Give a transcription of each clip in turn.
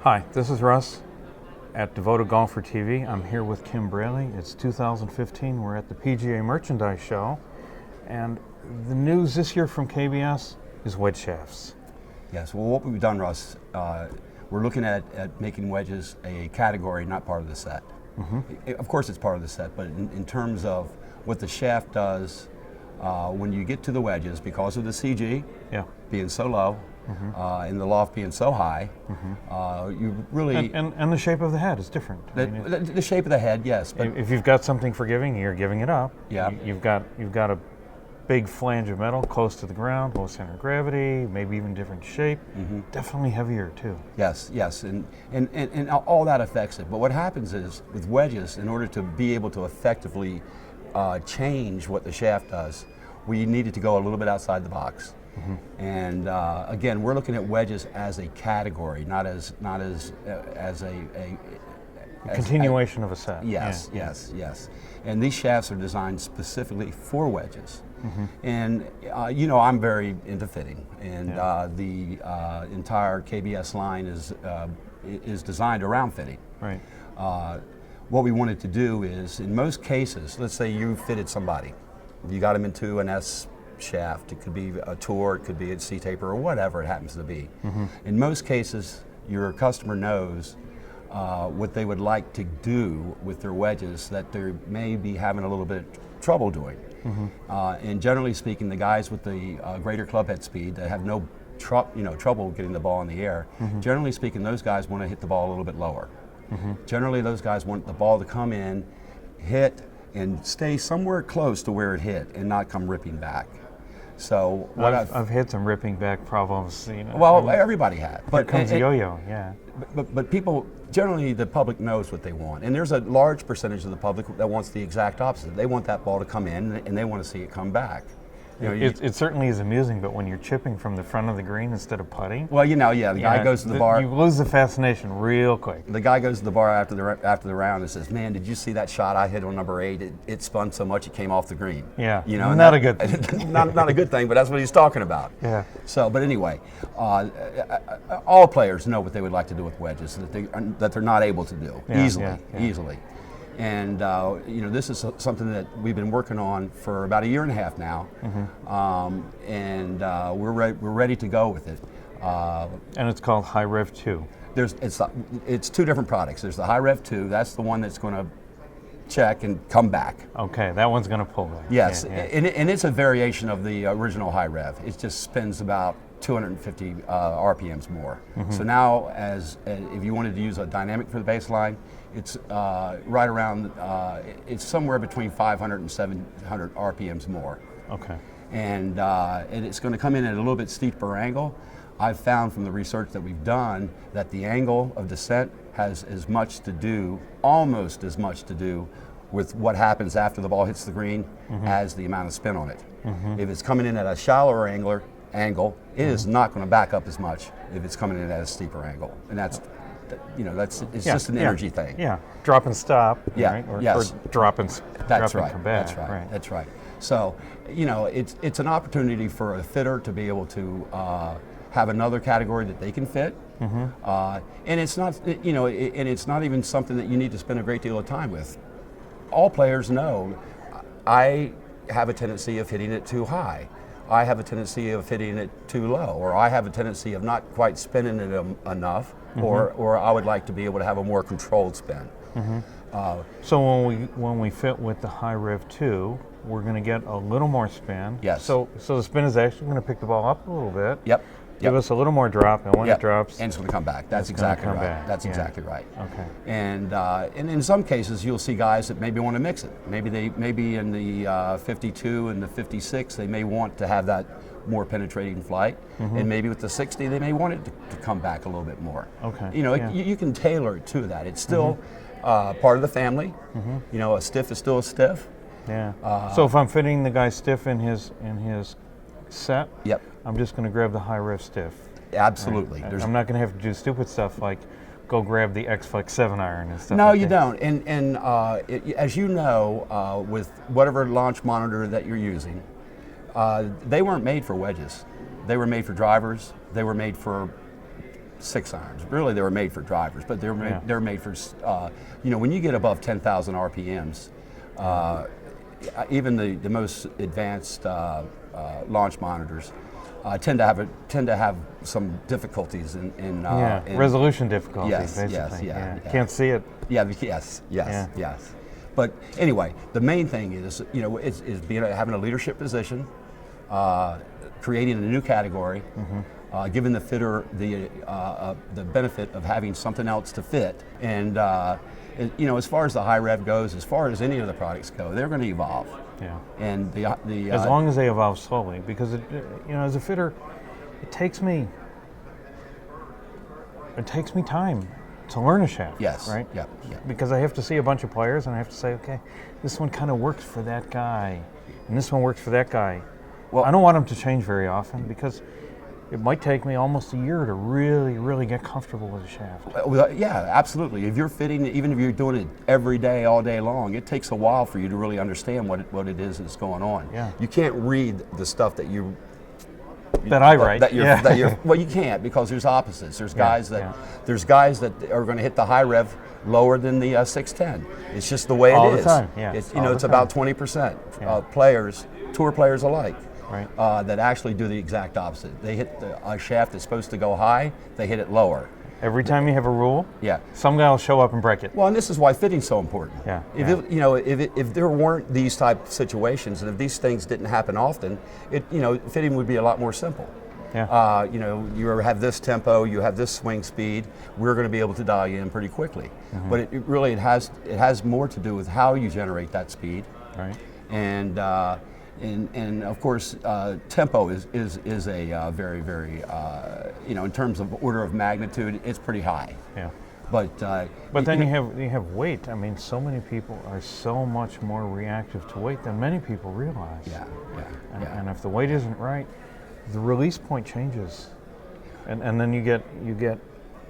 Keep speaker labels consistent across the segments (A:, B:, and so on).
A: Hi, this is Russ at Devoted Golfer TV. I'm here with Kim Braley. It's 2015. We're at the PGA Merchandise Show. And the news this year from KBS is wedge shafts.
B: Yes, well, what we've done, Russ, we're looking at making wedges a category, not part of the set. Of course it's part of the set, but in terms of what the shaft does when you get to the wedges, because of the CG being so low, and the loft being so high, you really...
A: And the shape of the head is different.
B: The shape of the head, yes. But
A: if you've got something forgiving, you're giving it up.
B: Yeah.
A: You've got a big flange of metal close to the ground, low center of gravity, maybe even different shape. Definitely heavier too.
B: Yes, and all that affects it. But what happens is, with wedges, in order to be able to effectively change what the shaft does, we needed to go a little bit outside the box. And again, we're looking at wedges as a category, not as a
A: continuation of a set.
B: Yes, yes. And these shafts are designed specifically for wedges. And you know, I'm very into fitting, and the entire KBS line is designed around fitting.
A: Right.
B: What we wanted to do is, in most cases, let's say you fitted somebody, you got them into an S shaft. It could be a tour, it could be a C-taper, or whatever it happens to be. In most cases, your customer knows what they would like to do with their wedges that they may be having a little bit of trouble doing. And generally speaking, the guys with the greater club head speed that have no trouble getting the ball in the air, generally speaking, those guys want to hit the ball a little bit lower. Generally, those guys want the ball to come in, hit, and stay somewhere close to where it hit and not come ripping back. So what
A: I've had some ripping back problems.
B: Well, everybody had.
A: But comes the yo-yo, yeah.
B: But people, generally the public knows what they want. And there's a large percentage of the public that wants the exact opposite. They want that ball to come in and they want to see it come back. You know,
A: it certainly is amusing, but when you're chipping from the front of the green instead of putting,
B: well, you know, the guy goes to the bar.
A: You lose the fascination real quick.
B: The guy goes to the bar after the round and says, "Man, did you see that shot I hit on number 8? It spun so much it came off the green."
A: Yeah,
B: you know,
A: not a good thing.
B: not a good thing, but that's what he's talking about.
A: Yeah.
B: So, but anyway, all players know what they would like to do with wedges that they're not able to do easily. And you know, this is something that we've been working on for about a year and a half now, and we're ready to go with it.
A: And it's called High Rev 2.
B: It's two different products. There's the High Rev 2. That's the one that's going to check and come back.
A: Okay, that one's going to pull back.
B: Yes, and it's a variation of the original High Rev. It just spins about 250 RPMs more. So now, if you wanted to use a dynamic for the baseline, it's right around, it's somewhere between 500 and 700 RPMs more.
A: Okay. And
B: it's going to come in at a little bit steeper angle. I've found from the research that we've done that the angle of descent has as much to do, almost as much to do, with what happens after the ball hits the green as the amount of spin on it. If it's coming in at a shallower angle, it is not going to back up as much if it's coming in at a steeper angle, and that's, you know, it's just an energy thing.
A: Yeah, drop and stop. Right? Or drop and come back.
B: That's right. So, you know, it's an opportunity for a fitter to be able to have another category that they can fit, and it's not, you know, and it's not even something that you need to spend a great deal of time with. All players know I have a tendency of hitting it too high. I have a tendency of hitting it too low, or I have a tendency of not quite spinning it enough, or I would like to be able to have a more controlled spin.
A: So when we fit with the High Rev 2, we're going to get a little more spin.
B: Yes.
A: So the spin is actually going to pick the ball up a little bit.
B: Yep.
A: Give us a little more drop, and when it drops,
B: and it's going to come back. That's exactly right. That's exactly right.
A: Okay.
B: And in some cases, you'll see guys that maybe want to mix it. Maybe in the 52 and the 56, they may want to have that more penetrating flight, and maybe with the 60, they may want it to come back a little bit more.
A: Okay.
B: You know, you can tailor it to that. It's still part of the family. You know, a stiff is still a stiff.
A: Yeah. So if I'm fitting the guy stiff in his set, I'm just going to grab the High Rev stiff.
B: Absolutely.
A: Right? I'm not going to have to do stupid stuff like go grab the X-Flex 7-iron and stuff.
B: No,
A: like
B: you
A: that.
B: don't. And as you know, with whatever launch monitor that you're using, they weren't made for wedges. They were made for drivers. They were made for 6 irons. Really, they were made for drivers, but they're made for, when you get above 10,000 RPMs, even the most advanced launch monitors tend to have some difficulties in
A: resolution difficulties.
B: Yes,
A: basically.
B: yeah.
A: Can't see it.
B: Yeah, yes. But anyway, the main thing is, is having a leadership position, creating a new category, giving the fitter the benefit of having something else to fit, and as far as the high rev goes, as far as any of the products go, they're going to evolve.
A: Yeah.
B: And the
A: as long as they evolve slowly, because as a fitter, it takes me time to learn a shaft.
B: Yes.
A: Right.
B: Yeah.
A: Because I have to see a bunch of players, and I have to say, okay, this one kind of works for that guy, and this one works for that guy. Well, I don't want them to change very often because it might take me almost a year to really, really get comfortable with a shaft.
B: Well, yeah, absolutely. If you're fitting, even if you're doing it every day, all day long, it takes a while for you to really understand what it is that's going on.
A: Yeah.
B: You can't read the stuff that
A: I write.
B: Well, you can't, because there's opposites. There's guys that are going to hit the high rev lower than the 610. It's just the way
A: all
B: it is.
A: All the time. Yeah.
B: It's about 20% of players, tour players alike.
A: Right.
B: That actually do the exact opposite. They hit a shaft that's supposed to go high, they hit it lower.
A: Every time you have a rule,
B: yeah,
A: some guy will show up and break it.
B: Well, and this is why fitting's so important.
A: Yeah.
B: If there weren't these type of situations, and if these things didn't happen often, fitting would be a lot more simple.
A: Yeah.
B: You have this tempo, you have this swing speed. We're going to be able to dial you in pretty quickly. Mm-hmm. But it has more to do with how you generate that speed.
A: Right.
B: And of course, tempo is a very, very, in terms of order of magnitude, it's pretty high.
A: Yeah.
B: But
A: then you have weight. I mean, so many people are so much more reactive to weight than many people realize.
B: Yeah.
A: And if the weight isn't right, the release point changes, and then you get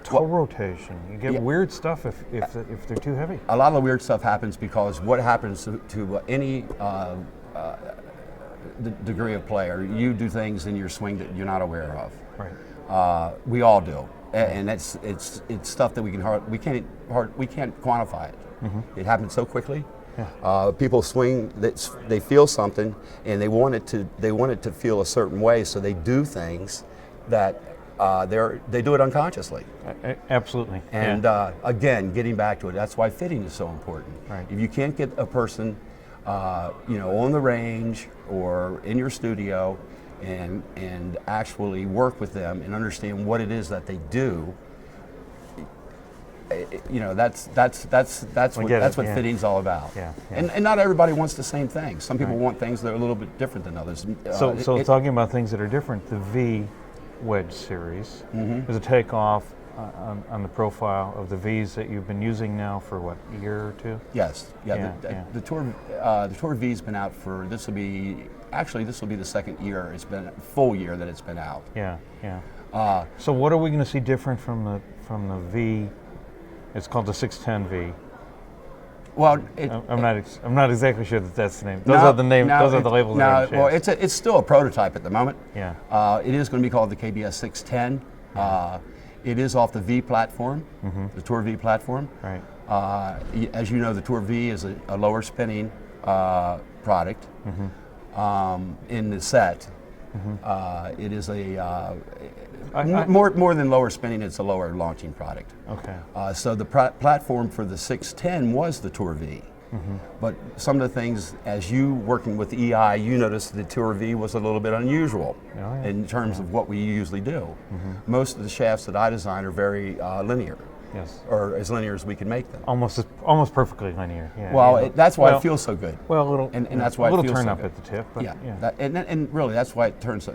A: toe rotation. You get weird stuff if they're too heavy.
B: A lot of the weird stuff happens because what happens to any the degree of player, you do things in your swing that you're not aware of.
A: Right.
B: We all do, and it's stuff that we can't quantify it. Mm-hmm. It happens so quickly. Yeah. People swing, they feel something, and they want it to feel a certain way, so they do things that they do it unconsciously.
A: Absolutely.
B: And again, getting back to it, that's why fitting is so important.
A: Right.
B: If you can't get a person, on the range or in your studio, and actually work with them and understand what it is that they do, that's what fitting's all about.
A: Yeah.
B: And not everybody wants the same thing. Some people want things that are a little bit different than others.
A: So talking about things that are different, the V Wedge series is a takeoff on the profile of the V's that you've been using now for what, a year or two?
B: Yes. The Tour V's been out for, this will be the second year. It's been a full year that it's been out.
A: Yeah. So what are we going to see different from the V? It's called the 610V.
B: Well,
A: I'm not exactly sure that's the name. Those are the names. Those are the labels.
B: Well, it's still a prototype at the moment.
A: Yeah.
B: It is going to be called the KBS 610. It is off the V platform, the Tour V platform.
A: Right.
B: As you know, the Tour V is a lower spinning product in the set. It is more than lower spinning. It's a lower launching product.
A: Okay.
B: So the platform for the 610 was the Tour V. But some of the things, as you working with EI, you noticed the Tour V was a little bit unusual in terms of what we usually do. Most of the shafts that I design are very linear.
A: Yes.
B: Or as linear as we can make them.
A: Almost perfectly linear. Yeah.
B: Well, that's why it feels so good.
A: Well, a little,
B: and that's why
A: a little
B: it feels
A: turn
B: so
A: up
B: good.
A: at the tip. But
B: and really that's why it turns.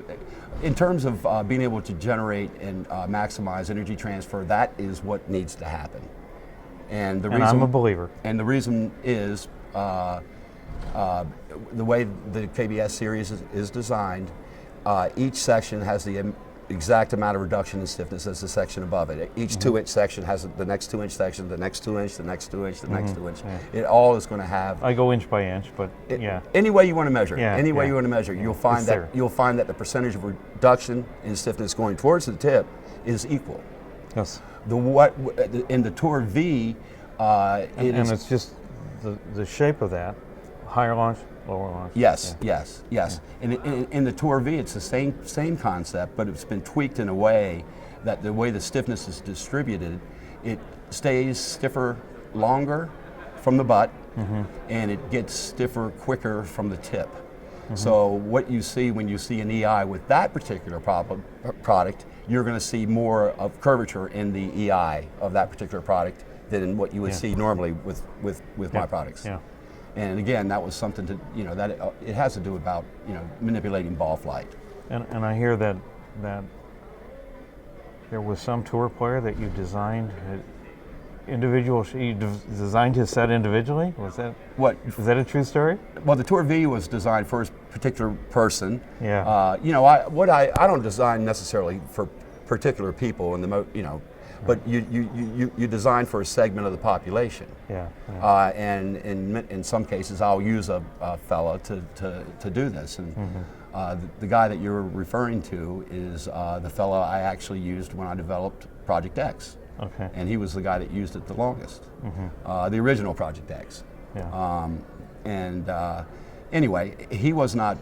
B: In terms of being able to generate and maximize energy transfer, that is what needs to happen. And the reason
A: I'm a believer.
B: And the reason is the way the KBS series is designed. Each section has the exact amount of reduction in stiffness as the section above it. Each 2-inch section has the next 2-inch section, the next 2-inch, the next 2-inch, the next 2-inch. It all is going to have.
A: I go inch by inch, but
B: any way you want to measure. Any way you want to measure,
A: Yeah.
B: you'll find that the percentage of reduction in stiffness going towards the tip is equal.
A: Yes.
B: In the Tour V,
A: and it's just the shape of that, higher launch, lower launch.
B: Yes, yes, yes. In the Tour V, it's the same concept, but it's been tweaked in a way that the way the stiffness is distributed, it stays stiffer longer from the butt, and it gets stiffer quicker from the tip. So what you see when you see an EI with that particular product, you're going to see more of curvature in the EI of that particular product than what you would see normally with my products.
A: Yeah.
B: And again, that was something to, that it has to do about, manipulating ball flight.
A: And I hear that there was some tour player that you designed designed his set individually? Was that is that a true story?
B: Well, the Tour V was designed for a particular person.
A: Yeah.
B: I don't design necessarily for particular people but you design for a segment of the population.
A: Yeah.
B: And in some cases, I'll use a fella to do this. And the guy that you're referring to is the fella I actually used when I developed Project X.
A: Okay.
B: And he was the guy that used it the longest. The original Project X.
A: Yeah.
B: Anyway, he was not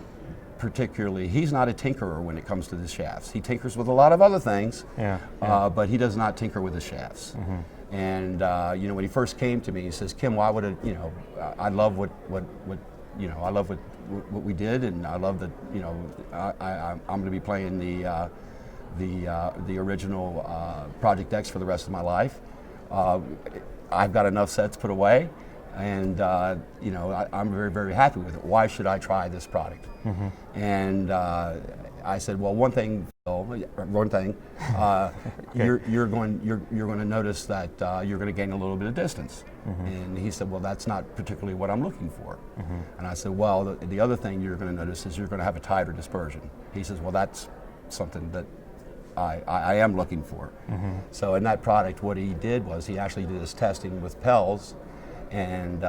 B: he's not a tinkerer when it comes to the shafts. He tinkers with a lot of other things, but he does not tinker with the shafts. And when he first came to me, he says, "Kim, why would it? I love what I love what we did, and I love that. I'm going to be playing the original Project X for the rest of my life. I've got enough sets put away." And I'm very, very happy with it. Why should I try this product? And I said, well, one thing, you're going to notice that you're going to gain a little bit of distance. And he said, well, that's not particularly what I'm looking for. And I said, well, the other thing you're going to notice is you're going to have a tighter dispersion. He says, well, that's something that I am looking for. So in that product, what he did was he actually did his testing with Pels. And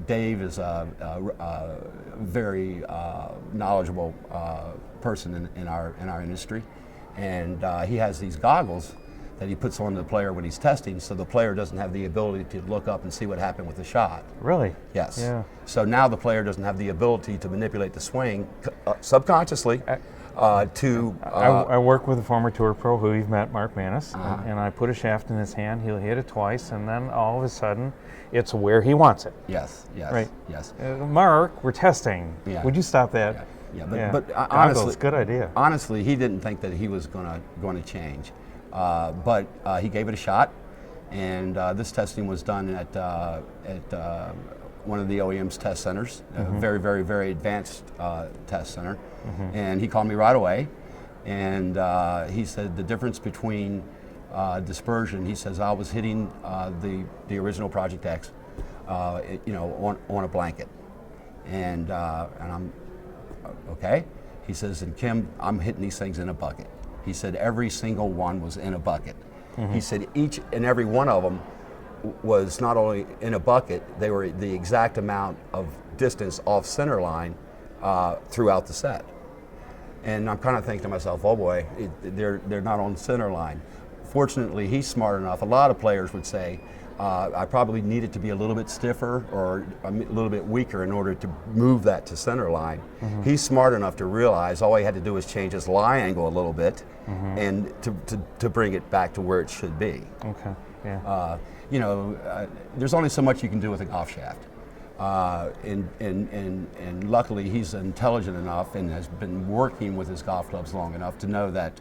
B: Dave is a very knowledgeable person in our industry, and he has these goggles that he puts on the player when he's testing, so the player doesn't have the ability to look up and see what happened with the shot.
A: Really?
B: Yes.
A: Yeah.
B: So now the player doesn't have the ability to manipulate the swing subconsciously.
A: I work with a former tour pro who you've met, Mark Manis, and I put a shaft in his hand. He'll hit it twice, and then all of a sudden, it's where he wants it.
B: Yes, yes,
A: right.
B: Yes.
A: Mark, we're testing.
B: Yeah.
A: Would you stop that?
B: But
A: honestly, good idea.
B: Honestly, he didn't think that he was going to change, but he gave it a shot, and this testing was done at one of the OEM's test centers, a very, very, very advanced test center. And he called me right away, and he said the difference between dispersion, he says I was hitting the original Project X, on a blanket, and I'm okay. He says, and Kim, I'm hitting these things in a bucket. He said every single one was in a bucket. He said each and every one of them was not only in a bucket, they were the exact amount of distance off center line throughout the set. And I'm kind of thinking to myself, oh boy, they're not on center line. Fortunately, he's smart enough. A lot of players would say, I probably need it to be a little bit stiffer or a little bit weaker in order to move that to center line. He's smart enough to realize all he had to do was change his lie angle a little bit and to bring it back to where it should be.
A: Okay, yeah.
B: There's only so much you can do with a golf shaft. And luckily he's intelligent enough and has been working with his golf clubs long enough to know that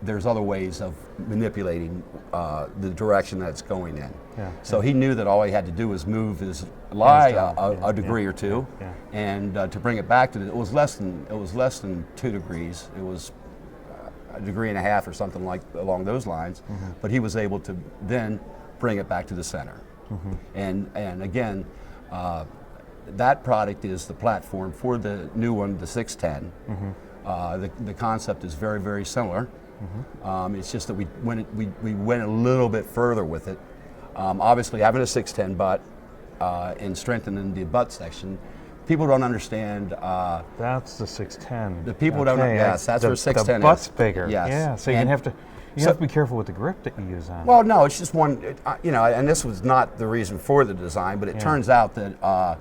B: there's other ways of manipulating the direction that it's going in.
A: Yeah,
B: so he knew that all he had to do was move his lie a degree or two, and to bring it back to it was less than 2 degrees. It was a degree and a half or something like along those lines. But he was able to then bring it back to the center. And again, that product is the platform for the new one, the 610. The concept is very, very similar. It's just that we went a little bit further with it. Obviously, having a 610 butt and strengthening the butt section, people don't understand.
A: That's the 610.
B: The people don't. Yes, that's where 610
A: the butt's
B: is.
A: bigger.
B: Yes.
A: Yeah. So you can have to. You have to be careful with the grip that you use on it.
B: Well, no, it's just one, and this was not the reason for the design, but it turns out that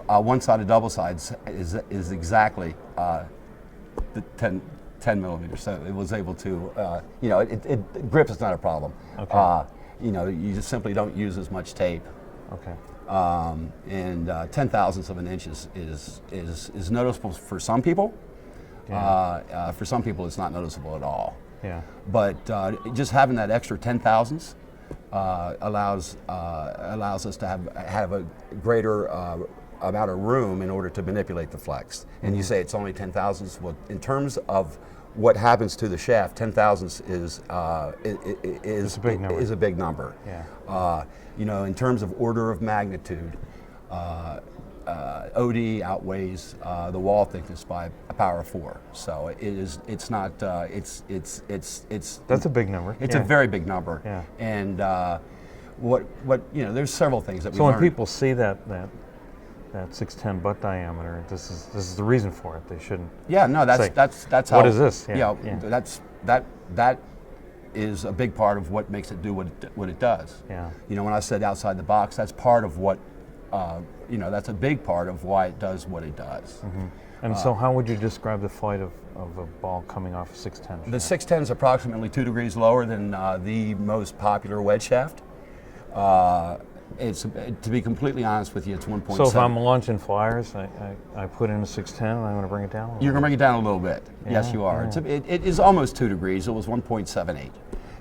B: one-sided double sides is exactly the 10 millimeters. So it was able to, grip is not a problem.
A: Okay.
B: You just simply don't use as much tape.
A: Okay.
B: And 10/1000ths of an inch is noticeable for some people.
A: Yeah.
B: For some people, it's not noticeable at all.
A: Yeah.
B: But just having that extra 10/1000ths allows us to have a greater amount of room in order to manipulate the flex. And you say it's only 10/1000ths. Well, in terms of what happens to the shaft, 10/1000ths is
A: a big number.
B: Is a big number.
A: Yeah.
B: In terms of order of magnitude, OD outweighs the wall thickness by a power of 4. So it's not. It's.
A: That's a big number.
B: It's a very big number.
A: Yeah.
B: And there's several things that we
A: So when
B: learned.
A: people see that 610 butt diameter, this is the reason for it. They shouldn't.
B: Yeah, no,
A: say,
B: that's how.
A: what is this?
B: Yeah, that is a big part of what makes it do what it does.
A: Yeah.
B: When I said outside the box, that's part of what. That's a big part of why it does what it does.
A: Mm-hmm. And so, how would you describe the flight of a ball coming off a 610?
B: The 610 is approximately 2 degrees lower than the most popular wedge shaft. It's, to be completely honest with you, it's 1.7.
A: So if I'm launching flyers, I put in a 610 and I'm going to bring it down a little
B: You're going to bring it down a little bit.
A: Yeah,
B: Yes, you are.
A: yeah.
B: It is almost 2 degrees. It was 1.78.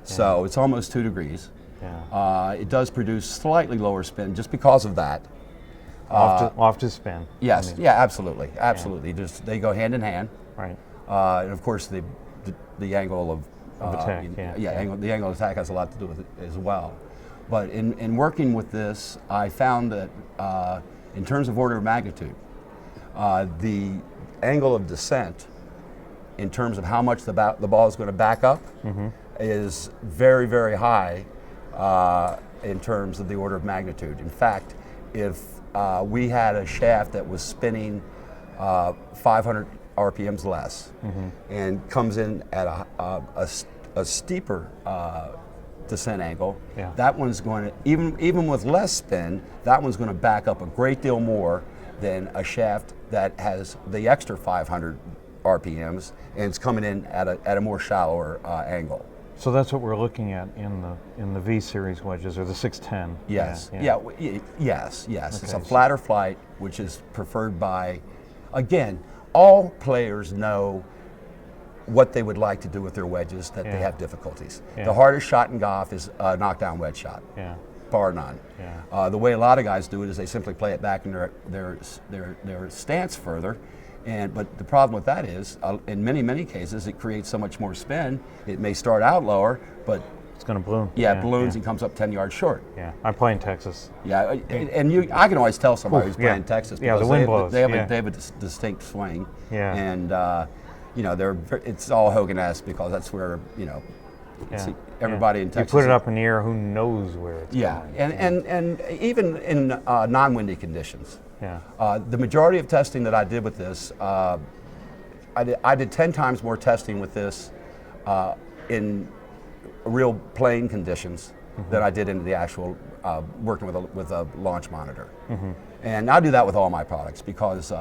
B: So it's almost 2 degrees.
A: Yeah.
B: It does produce slightly lower spin just because of that.
A: Off to spin.
B: Yes,
A: I mean,
B: yeah, absolutely. Just they go hand in hand.
A: Right.
B: And of course, the angle of
A: attack,
B: the angle of attack has a lot to do with it as well. But in working with this, I found that in terms of order of magnitude, the angle of descent, in terms of how much the ball is going to back up, is very, very high in terms of the order of magnitude. In fact, if we had a shaft that was spinning 500 RPMs less and comes in at a steeper descent angle, that one's going to, even with less spin, that one's going to back up a great deal more than a shaft that has the extra 500 RPMs and it's coming in at a more shallower angle.
A: So that's what we're looking at in the V series wedges, or the 610.
B: Yes. Yes.
A: Okay,
B: It's a flatter flight, which is preferred by, again, all players know what they would like to do with their wedges that they have difficulties.
A: Yeah.
B: The hardest shot in golf is a knockdown wedge shot, bar none.
A: Yeah.
B: The way a lot of guys do it is they simply play it back in their stance further. But the problem with that is, in many cases, it creates so much more spin. It may start out lower, but
A: it's going to balloon.
B: it balloons and comes up 10 yards short.
A: Yeah, I play in Texas.
B: Yeah, and I can always tell somebody who's playing Texas because
A: the wind blows.
B: They have a distinct swing.
A: Yeah.
B: And it's all Hogan-esque because that's where everybody in Texas.
A: You put it up in the air, who knows where it's going.
B: And even in non-windy conditions.
A: Yeah.
B: The majority of testing that I did with this, I did 10 times more testing with this in real playing conditions than I did in the actual working with a launch monitor. And I do that with all my products because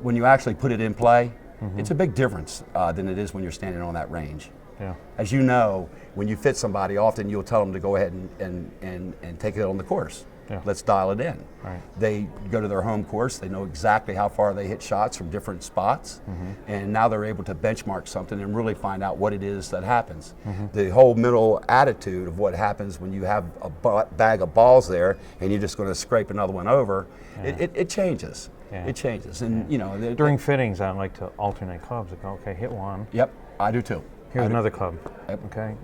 B: when you actually put it in play, it's a big difference than it is when you're standing on that range.
A: Yeah.
B: As you know, when you fit somebody, often you'll tell them to go ahead and take it on the course.
A: Yeah.
B: Let's dial it in.
A: Right.
B: They go to their home course, they know exactly how far they hit shots from different spots, and now they're able to benchmark something and really find out what it is that happens. The whole mental attitude of what happens when you have a bag of balls there and you're just going to scrape another one over, it changes.
A: Yeah.
B: It changes. And
A: During fittings, I like to alternate clubs. I go, okay, hit one.
B: Yep, I do too.
A: Here's another club.
B: Yep.
A: Okay,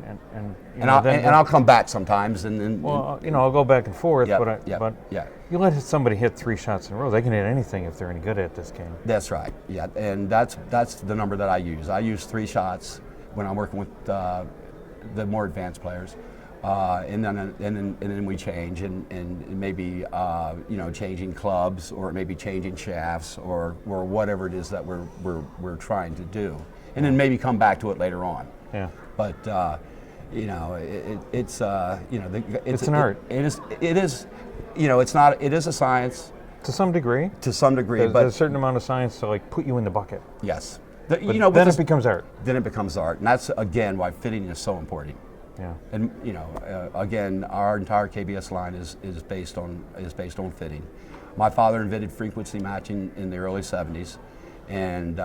B: And I'll come back sometimes and
A: I'll go back and forth,
B: Yep,
A: but
B: yep.
A: you let somebody hit 3 shots in a row, they can hit anything if they're any good at this game.
B: That's right. Yeah, and that's the number that I use. I use 3 shots when I'm working with the more advanced players, and then we change and maybe changing clubs or maybe changing shafts or whatever it is that we're trying to do, and then maybe come back to it later on.
A: Yeah.
B: But you know, it's you know,
A: It's an art.
B: It is, you know, it's not. It is a science
A: To some degree.
B: to some degree,
A: There's
B: but
A: a certain amount of science to like put you in the bucket.
B: yes,
A: But
B: you know,
A: then it becomes art.
B: then it becomes art, and that's again why fitting is so important.
A: Yeah.
B: And you know, again, our entire KBS line is based on fitting. My father invented frequency matching in the early '70s, and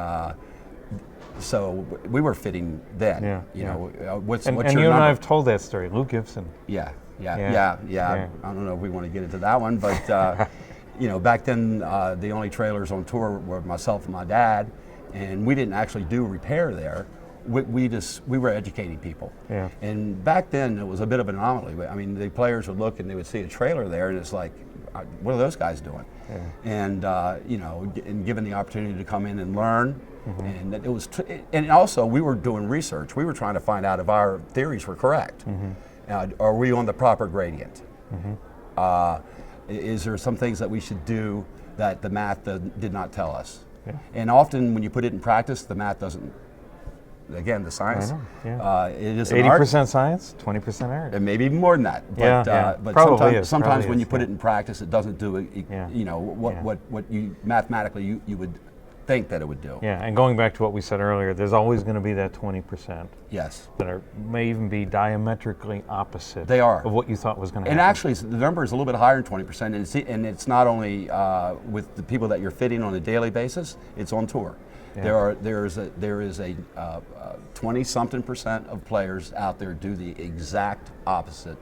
B: so we were fitting then.
A: Yeah,
B: You
A: yeah.
B: know, what's
A: And
B: your
A: you and
B: number?
A: I have told that story. Lou Gibson.
B: Yeah.
A: Yeah.
B: I don't know if we want to get into that one, but you know, back then the only trailers on tour were myself and my dad, and we didn't actually do repair there. We were educating people.
A: Yeah.
B: And back then it was a bit of an anomaly. I mean, the players would look and they would see a trailer there, and it's like, what are those guys doing?
A: Yeah.
B: And you know, and given the opportunity to come in and learn, and it was, and also we were doing research. We were trying to find out if our theories were correct. Are we on the proper gradient? Is there some things that we should do that the math did not tell us?
A: Yeah.
B: And often when you put it in practice, the math doesn't. Again, the science.
A: I know, yeah.
B: It is an art.
A: 80% science, 20% art.
B: And maybe even more than that. But,
A: Yeah.
B: but
A: Probably
B: sometimes
A: probably
B: when
A: is,
B: you put
A: yeah.
B: it in practice, it doesn't do it.
A: Yeah.
B: You know what you mathematically you would think that it would do.
A: Yeah, and going back to what we said earlier, there's always going to be that 20%
B: Yes.
A: that may even be diametrically opposite.
B: They are.
A: Of what you thought was going to
B: And
A: happen.
B: actually, the number is a little bit higher than 20%, and it's not only with the people that you're fitting on a daily basis; it's on tour.
A: Yeah.
B: There is a 20-something% of players out there do the exact opposite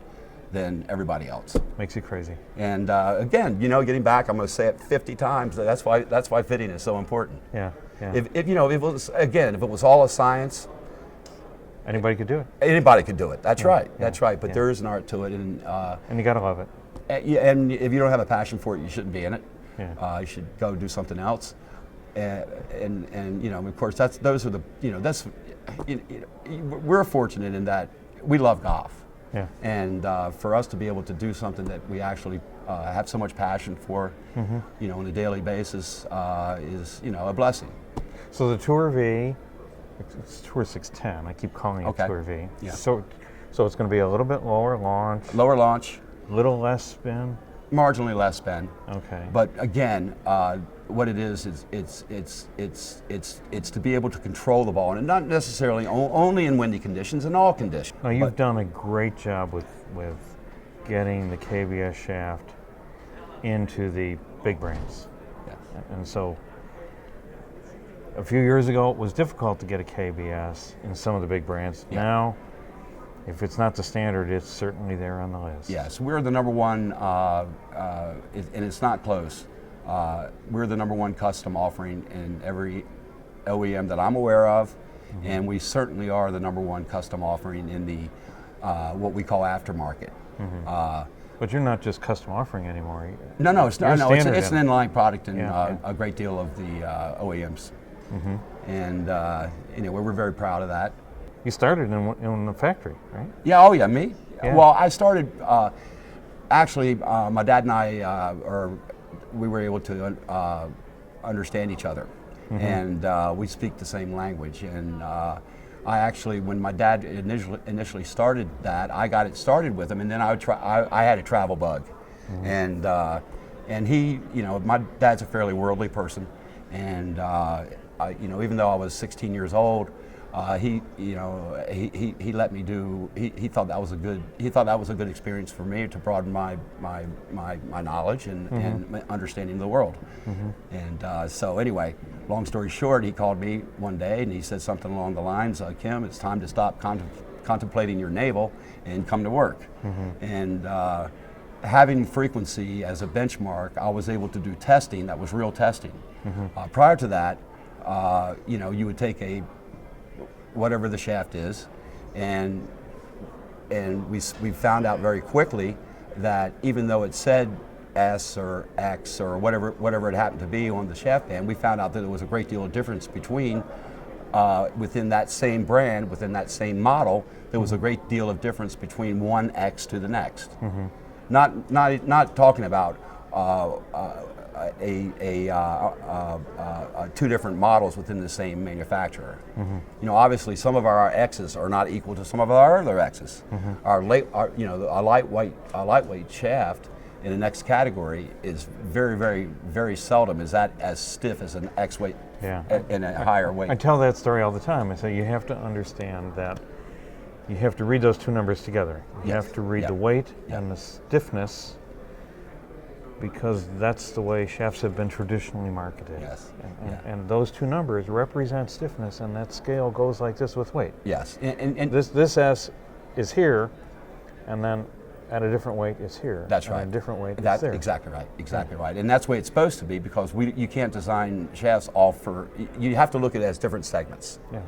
B: than everybody else.
A: Makes you crazy.
B: And again, you know, getting back, I'm going to say it 50 times. That's why fitting is so important.
A: Yeah, yeah.
B: If you know, if it was all a science,
A: Anybody could do it.
B: anybody could do it. That's right.
A: yeah,
B: That's right. But
A: yeah.
B: there is an art to it, and
A: And you got to love it.
B: and if you don't have a passion for it, you shouldn't be in it.
A: Yeah.
B: You should go do something else. And you know, of course, we're fortunate in that we love golf.
A: Yeah.
B: And for us to be able to do something that we actually have so much passion for, you know, on a daily basis, is, you know, a blessing.
A: So the Tour V, it's Tour 610. I keep calling it
B: Okay.
A: Tour V.
B: Yeah.
A: So it's going to be a little bit lower launch,
B: Lower launch,
A: little less spin.
B: marginally less spend.
A: Okay.
B: But again, what it is it's to be able to control the ball, and not necessarily only in windy conditions, in all conditions.
A: Now you've done a great job with getting the KBS shaft into the big brands.
B: Yeah.
A: And so a few years ago it was difficult to get a KBS in some of the big brands.
B: Yeah.
A: Now, if it's not the standard, it's certainly there on the list.
B: Yes, we're the number one, and it's not close. We're the number one custom offering in every OEM that I'm aware of, and we certainly are the number one custom offering in the what we call aftermarket.
A: But you're not just custom offering anymore.
B: No, it's
A: You're
B: not. No, it's
A: standard
B: an
A: in it.
B: inline product in
A: Yeah.
B: a great deal of the OEMs, and you know, we're very proud of that.
A: You started in the factory, right?
B: Yeah. Oh, yeah. Me.
A: Yeah.
B: Well, I started. Actually, my dad and I, we were able to understand each other, and we speak the same language. And I actually, when my dad initially started that, I got it started with him, and then I had a travel bug, and he, you know, my dad's a fairly worldly person, and you know, even though I was 16 years old. He let me do. He thought that was a good experience for me to broaden my knowledge and my understanding of the world. And so anyway, long story short, he called me one day and he said something along the lines, "Kim, it's time to stop contemplating your navel and come to work." And having frequency as a benchmark, I was able to do testing that was real testing. Prior to that, you know, you would take whatever the shaft is, and we found out very quickly that even though it said S or X or whatever it happened to be on the shaft band, we found out that there was a great deal of difference between within that same brand, within that same model, there was a great deal of difference between one X to the next. Not talking about two different models within the same manufacturer. You know, obviously some of our X's are not equal to some of our other X's. A lightweight shaft in the next category is very seldom is that as stiff as an X weight in a higher weight.
A: I tell that story all the time. I say you have to understand that you have to read those two numbers together. You have to read the weight and the stiffness, because that's the way shafts have been traditionally marketed.
B: Yes.
A: And those two numbers represent stiffness, and that scale goes like this with weight.
B: Yes. And
A: this S is here, and then at a different weight it's here.
B: That's right.
A: At a different weight
B: That's
A: it's there.
B: exactly right. Exactly right. And that's the way it's supposed to be, because you can't design shafts all for. You have to look at it as different segments.
A: Yeah.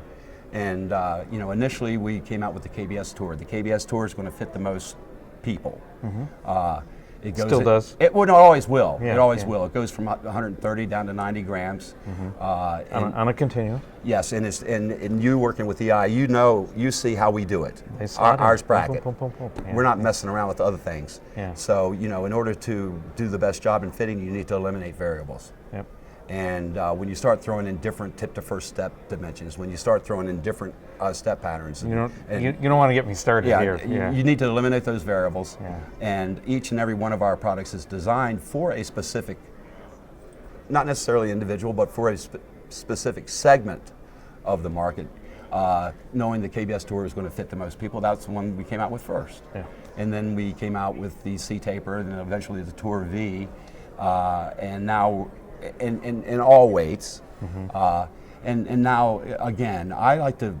B: And initially we came out with the KBS Tour. The KBS Tour is going to fit the most people. It goes
A: Still does.
B: It always will.
A: Yeah,
B: it always will. It goes from 130 down to 90 grams.
A: On a continuum.
B: Yes, and you working with the eye, you see how we do it.
A: They slot in.
B: Ours bracket.
A: Boom, boom, boom, boom. Yeah.
B: We're not messing around with other things.
A: Yeah.
B: So in order to do the best job in fitting, you need to eliminate variables.
A: Yep.
B: And when you start throwing in different tip to first step dimensions, when you start throwing in different step patterns,
A: You don't want to get me started here. Yeah.
B: you need to eliminate those variables.
A: Yeah.
B: And each and every one of our products is designed for a specific, not necessarily individual, but for a specific segment of the market. Knowing the KBS Tour is going to fit the most people, that's the one we came out with first.
A: Yeah.
B: And then we came out with the C taper, and then eventually the Tour V, and now in all weights. And now again, I like to,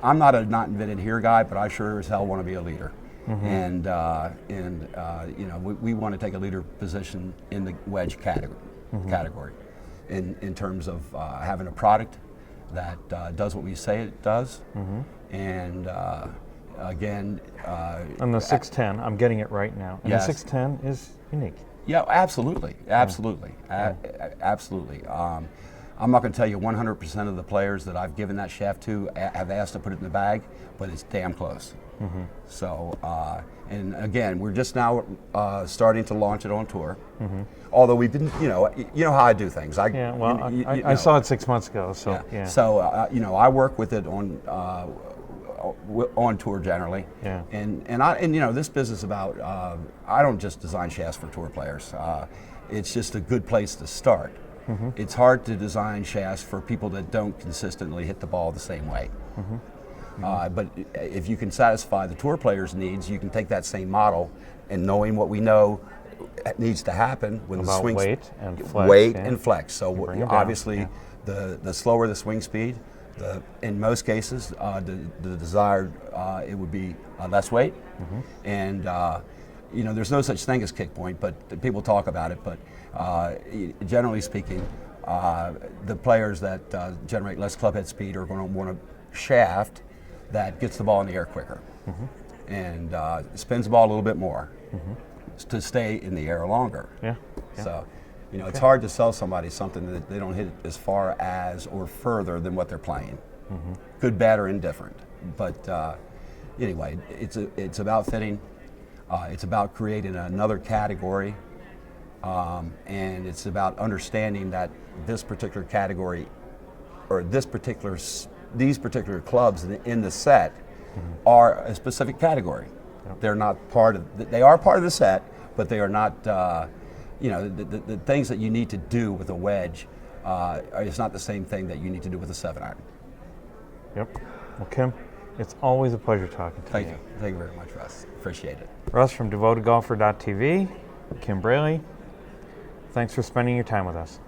B: I'm not a not invented here guy, but I sure as hell want to be a leader. And we want to take a leader position in the wedge category, in terms of having a product that does what we say it does, and again.
A: And the 610, I'm getting it right now. And
B: Yes.
A: the 610 is unique.
B: Yeah, absolutely. Absolutely. I'm not going to tell you 100% of the players that I've given that shaft to have asked to put it in the bag, but it's damn close. So, and again, we're just now starting to launch it on tour. Although we didn't, you know how I do things.
A: I saw it 6 months ago, so yeah.
B: So, I work with it on tour generally.
A: Yeah.
B: And this business about I don't just design shafts for tour players. It's just a good place to start. It's hard to design shafts for people that don't consistently hit the ball the same way. But if you can satisfy the tour players' needs, you can take that same model, and knowing what we know needs to happen when
A: About
B: the swing
A: weight and flex.
B: weight
A: yeah.
B: and flex. So
A: bring it down,
B: obviously,
A: yeah.
B: the slower the swing speed, in most cases, the desired it would be less weight, and there's no such thing as kick point, but people talk about it. But generally speaking, the players that generate less club head speed are going to want a shaft that gets the ball in the air quicker and spins the ball a little bit more to stay in the air longer.
A: Yeah. Yeah.
B: So. It's hard to sell somebody something that they don't hit as far as or further than what they're playing. Good, bad, or indifferent. But anyway, it's about fitting. It's about creating another category, and it's about understanding that this particular category, or these particular clubs in the set, are a specific category. Yep. They're not part of. They are part of the set, but they are not. The things that you need to do with a wedge, it's not the same thing that you need to do with a 7-iron.
A: Yep. Well, Kim, it's always a pleasure talking to you.
B: Thank you. Thank you very much, Russ. Appreciate it.
A: Russ from DevotedGolfer.tv, Kim Braley, thanks for spending your time with us.